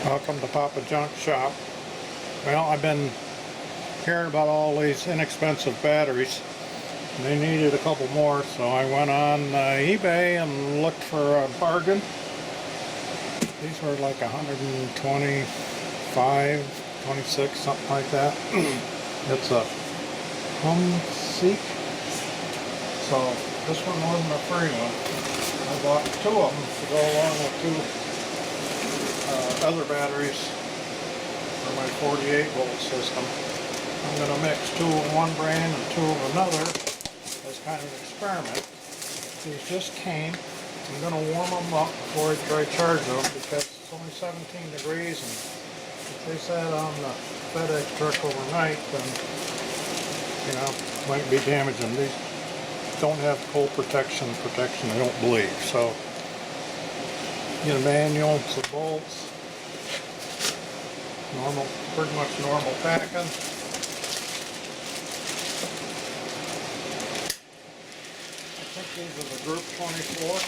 Welcome to Papa Junk Shop. Well, I've been hearing about all these inexpensive batteries. They needed a couple more, so I went on eBay and looked for a bargain. These were like 125, 26, something like that. It's a Humsienk. So this one wasn't a free one. I bought two of them to go along with two other batteries for my 48 volt system. I'm going to mix two of one brand and two of another as kind of an experiment. These just came. I'm going to warm them up before I try to charge them because it's only 17 degrees, and if they sat on the FedEx truck overnight, then might be damaging. These don't have cold protection, I don't believe. So get a manual, some bolts, normal, pretty much normal packing. I think these are the Group 24.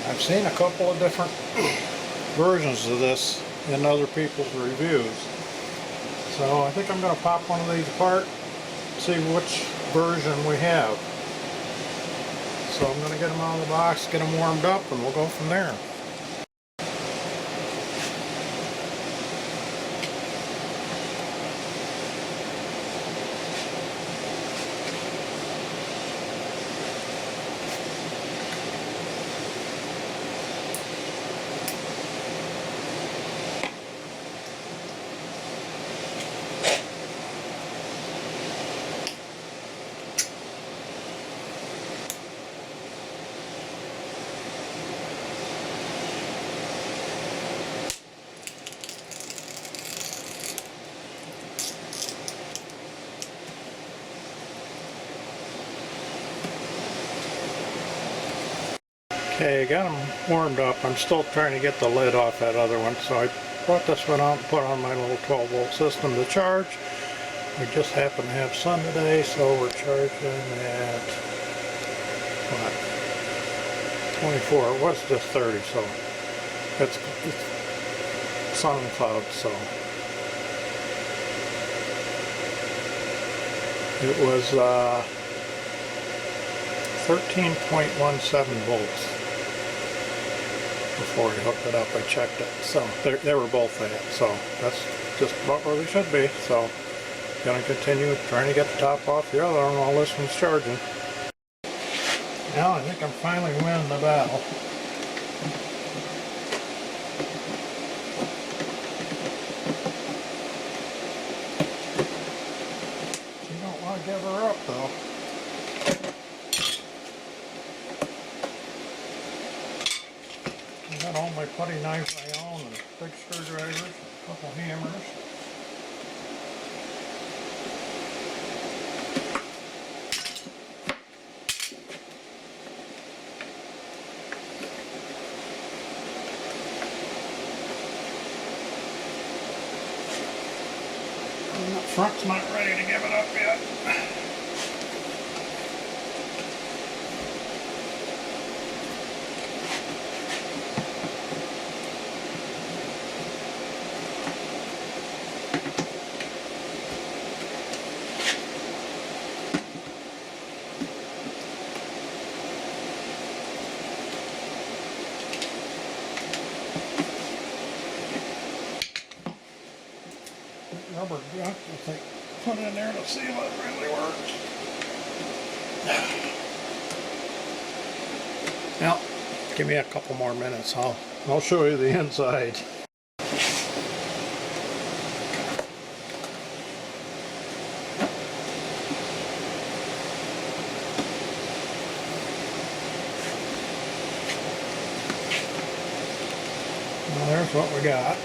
I've seen a couple of different versions of this in other people's reviews. So I think I'm going to pop one of these apart, see which version we have. So I'm going to get them out of the box, get them warmed up, and we'll go from there. Okay, got them warmed up. I'm still trying to get the lid off that other one, so I brought this one out and put on my little 12 volt system to charge. We just happen to have sun today, so we're charging at, what, 24. It was just 30, so it's sun and clouds, so it was 13.17 volts. Before we hooked it up, I checked it. So they were both at. So that's just about where they should be. So gonna continue trying to get the top off the other one while this one's charging. Now I think I'm finally winning the battle. You don't want to give her up though. I got all my putty knives I own, and big screwdrivers, a couple hammers. And the front's not ready to give it up yet. Rubber gut that they put in there to seal it really works. Now, give me a couple more minutes. I'll show you the inside. Well, there's what we got.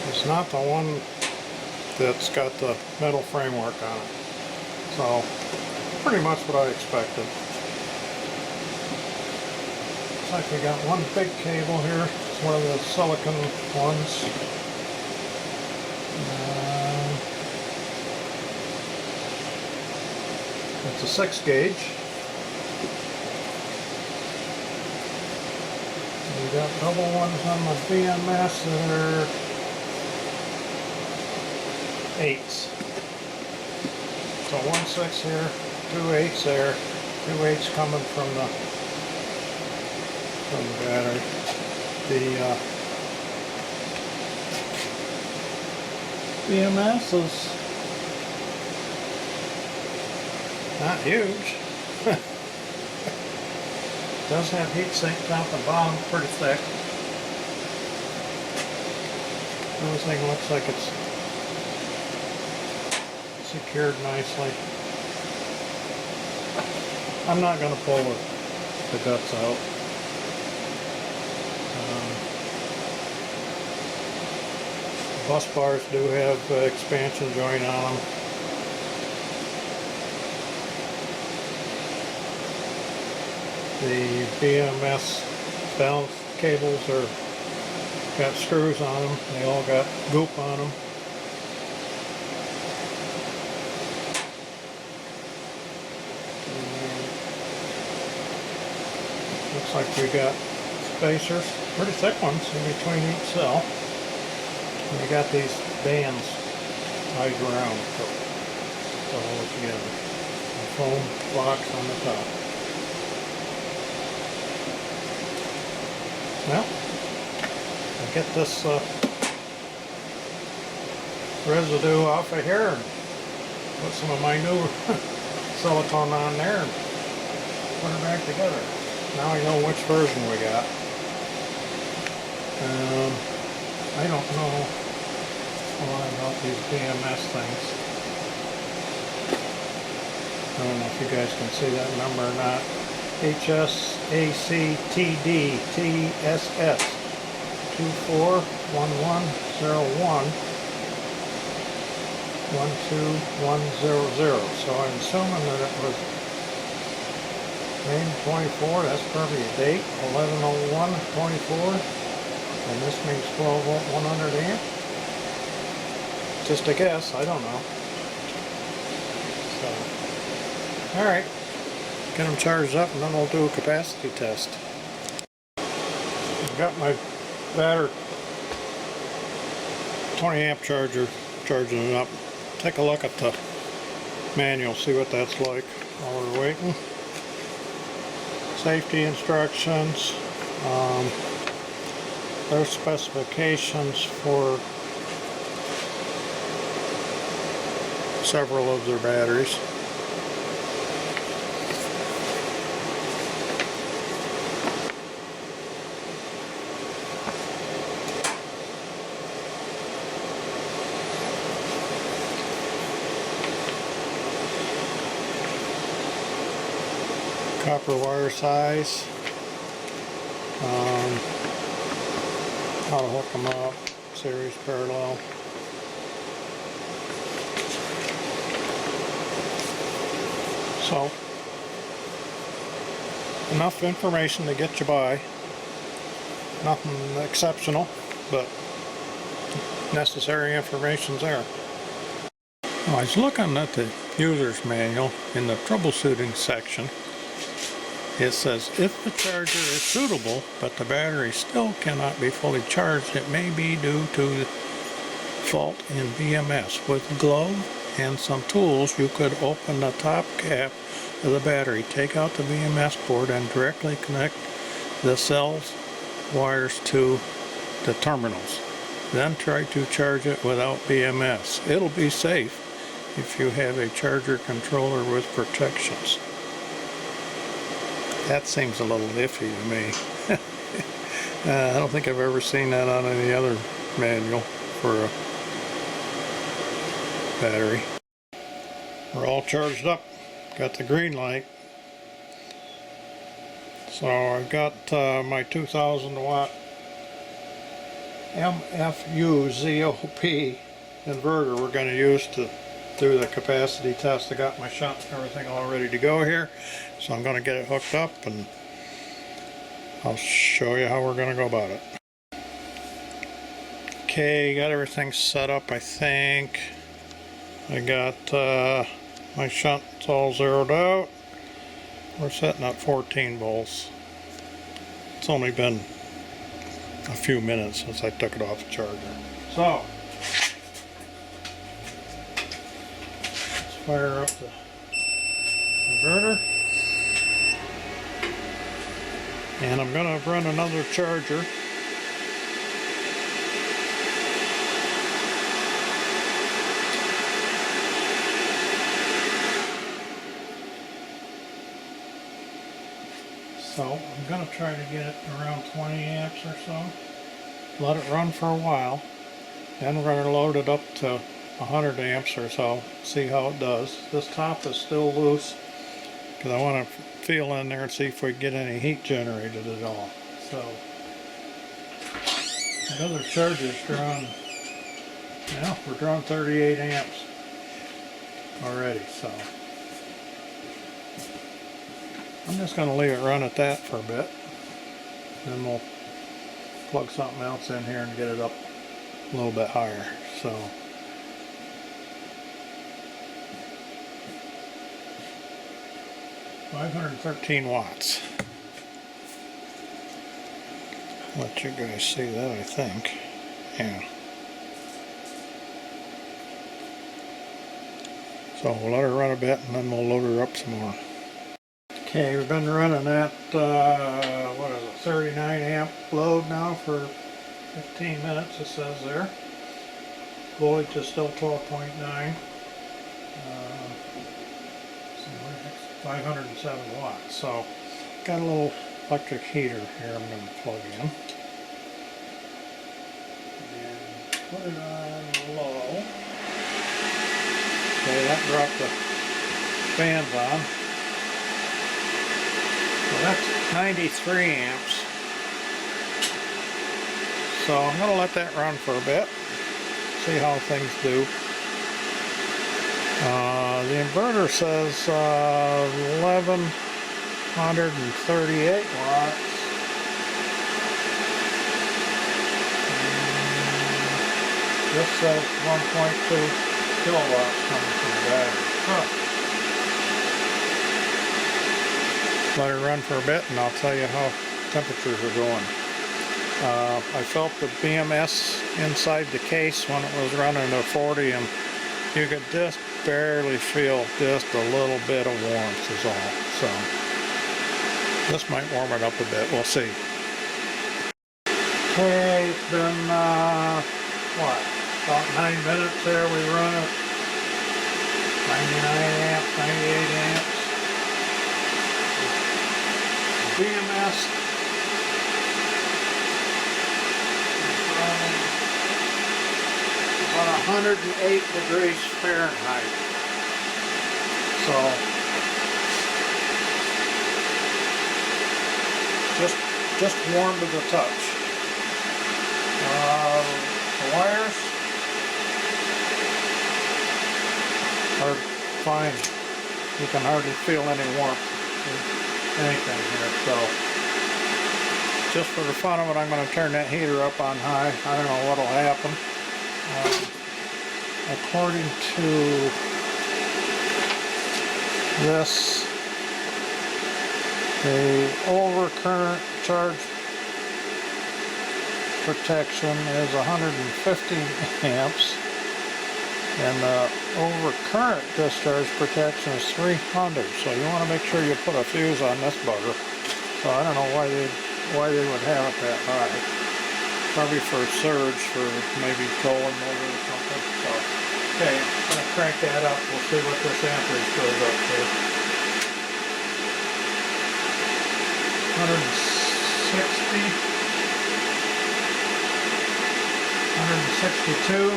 It's not the one that's got the metal framework on it. So, pretty much what I expected. like we got one big cable here. It's one of the silicon ones. It's a 6 gauge. We got double ones on the BMS that are 8s. So 1 6 here, 2 8s there, 2 8s coming from the battery. The BMS is not huge. Does have heat sink top and bottom, pretty thick. Everything looks like it's secured nicely. I'm not going to pull the guts out. Bus bars do have expansion joint on them. The BMS balance cables got screws on them. They all got goop on them. Looks like we got spacers, pretty thick ones in between each cell. And we got these bands tied around to hold it together. A foam box on the top. Well, I'll get this residue off of here and put some of my new silicone on there and put it back together. Now I know which version we got. I don't know a lot about these BMS things. I don't know if you guys can see that number or not. HSACTD TSS 241101 12100. So I'm assuming that it was May 24. That's probably a date 11/01/24, and this means 12 volt 100 amp. Just a guess. I don't know. So, all right. Get them charged up and then we'll do a capacity test. I've got my battery 20 amp charger charging it up. Take a look at the manual, see what that's like while we're waiting. Safety instructions. Their specifications for several of their batteries. Copper wire size, how to hook them up, series, parallel. So, enough information to get you by. Nothing exceptional, but necessary information's there. I was looking at the user's manual in the troubleshooting section. It says, if the charger is suitable, but the battery still cannot be fully charged, it may be due to fault in BMS. With a glove and some tools, you could open the top cap of the battery, take out the BMS board, and directly connect the cell's wires to the terminals. Then try to charge it without BMS. It'll be safe if you have a charger controller with protections. That seems a little iffy to me. I don't think I've ever seen that on any other manual for a battery. We're all charged up. Got the green light. So I've got my 2000 watt MFU ZOP inverter we're going to use to do the capacity test. I got my shunt and everything all ready to go here, so I'm going to get it hooked up and I'll show you how we're going to go about it. Okay, got everything set up, I think. I got my shunts all zeroed out. We're setting at 14 volts. It's only been a few minutes since I took it off the charger. So, let's fire up the inverter. And I'm going to run another charger. So I'm going to try to get it around 20 amps or so. Let it run for a while. Then we're going to load it up to 100 amps or so. See how it does. This top is still loose because I want to feel in there and see if we get any heat generated at all. So the other charger's drawing, yeah, we're drawing 38 amps already. So I'm just going to leave it run at that for a bit. Then we'll plug something else in here and get it up a little bit higher. So $513 watts. Let you guys see that, I think. Yeah. So we'll let her run a bit and then we'll load her up some more. Okay, we've been running that, what is it, 39 amp load now for 15 minutes, it says there. Voltage is still 12.9. 507 watts. So, got a little electric heater here I'm going to plug in. And put it on low. Okay, that dropped the fans on. So that's 93 amps. So I'm going to let that run for a bit, see how things do. The inverter says 1138 watts. This says 1.2 kilowatts coming from the battery. Let it run for a bit and I'll tell you how temperatures are going. I felt the BMS inside the case when it was running to 40 and you could just barely feel just a little bit of warmth is all. So this might warm it up a bit. We'll see. Okay, it's been what? About 9 minutes there. We run it 99 amps, 98 amps. BMS about 108 degrees Fahrenheit. So just warm to the touch. The wires are fine. You can hardly feel any warmth in anything here. So just for the fun of it, I'm going to turn that heater up on high. I don't know what will happen. According to this, the overcurrent charge protection is 150 amps and the overcurrent discharge protection is 300. So you want to make sure you put a fuse on this bugger. So I don't know why they would have it that high. Probably for a surge, for maybe trolling motor or something. So, okay, I'm going to crank that up. We'll see what this amperage goes up to. 162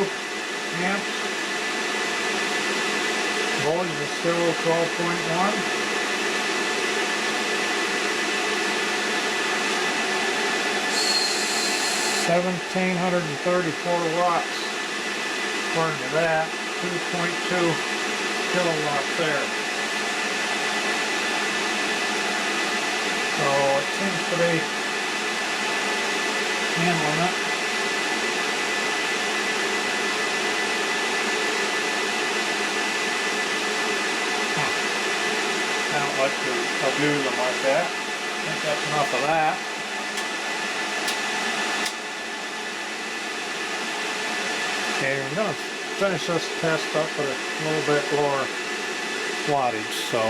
amps. Voltage is still 12.1. 1,734 watts. According to that, 2.2 kilowatts there. So it seems to be handling it. I don't like to abuse them like that. I think that's enough of that. Okay, we're going to finish this test up with a little bit lower wattage, so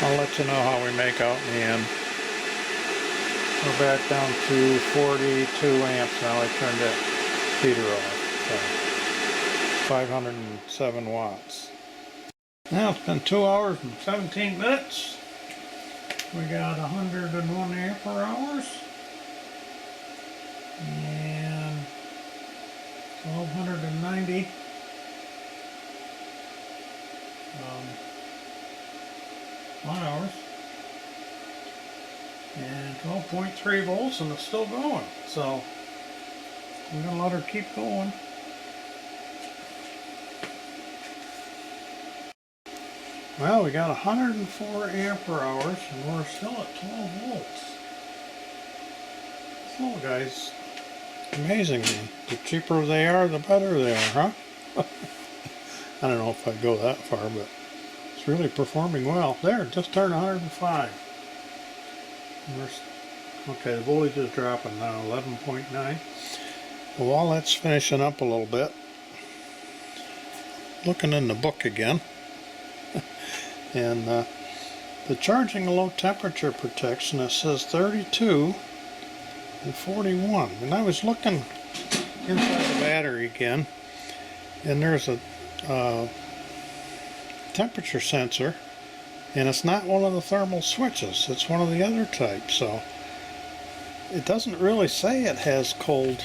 I'll let you know how we make out in the end. We're back down to 42 amps now. I turned that heater off, so 507 watts. Now it's been 2 hours and 17 minutes. We got 101 ampere hours and 1290 watt hours and 12.3 volts, and it's still going. So I'm gonna let her keep going. Well, we got 104 ampere hours and we're still at 12 volts. This little guy's amazing. The cheaper they are, the better they are, huh? I don't know if I'd go that far, but it's really performing well. There, just turned 105. Okay, the voltage is dropping now, 11.9. Well, while that's finishing up a little bit, looking in the book again, and the charging low temperature protection, it says 32 and 41. And I was looking inside the battery again, and there's a temperature sensor, and it's not one of the thermal switches, it's one of the other types. So it doesn't really say it has cold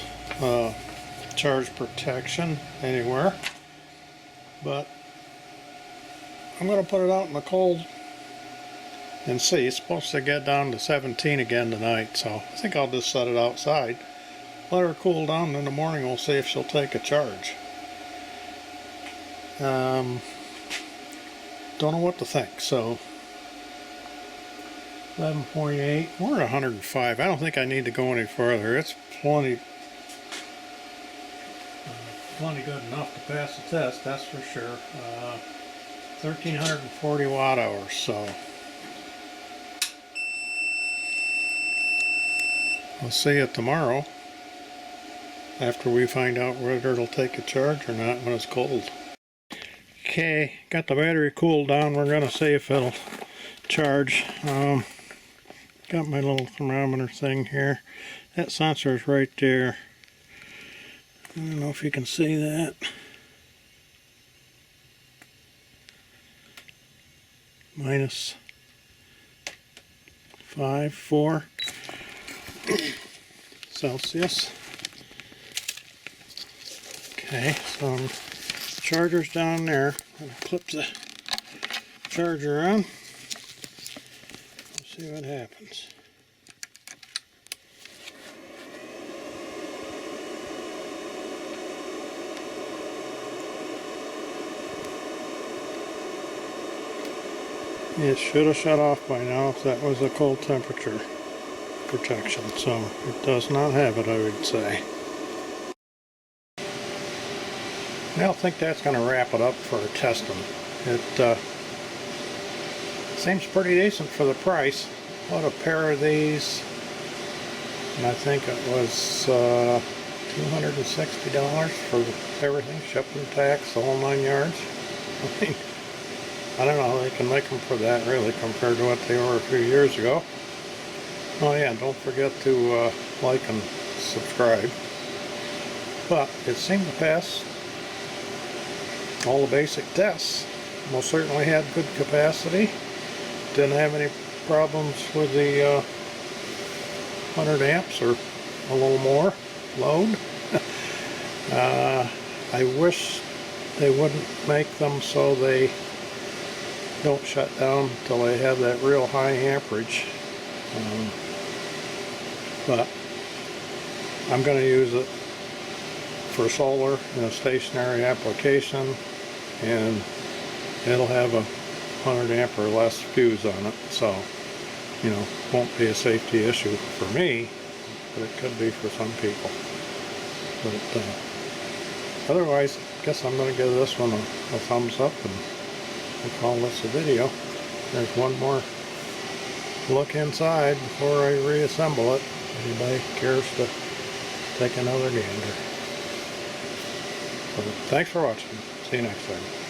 charge protection anywhere, but I'm going to put it out in the cold and see. It's supposed to get down to 17 again tonight, so I think I'll just set it outside, let her cool down, and in the morning we'll see if she'll take a charge. Don't know what to think. So 11.8, we're at 105. I don't think I need to go any further. It's plenty good enough to pass the test, that's for sure. 1340 watt hours, so I'll see you tomorrow after we find out whether it'll take a charge or not when it's cold. Okay, got the battery cooled down. We're gonna see if it'll charge. Got my little thermometer thing here. That sensor is right there. I don't know if you can see that. Minus 4 Celsius. Okay, so charger's down there. I'm gonna clip the charger on. Let's see what happens. It should have shut off by now if that was a cold temperature protection, so it does not have it, I would say. I think that's going to wrap it up for testing. It seems pretty decent for the price. Bought a pair of these, and I think it was $260 for everything, shipping, tax, the whole 9 yards. I mean, I don't know how they can make them for that, really, compared to what they were a few years ago. Oh yeah, don't forget to like and subscribe. But it seemed to pass all the basic tests. Most certainly had good capacity. Didn't have any problems with the 100 amps or a little more load. I wish they wouldn't make them so they don't shut down until they have that real high amperage. But I'm going to use it for solar in a stationary application, and it'll have a 100 amp or less fuse on it, so you know, won't be a safety issue for me, but it could be for some people. But otherwise, I guess I'm going to give this one a thumbs up, and we'll call this a video. There's one more look inside before I reassemble it. Anybody cares to take another gander. But thanks for watching. See you next time.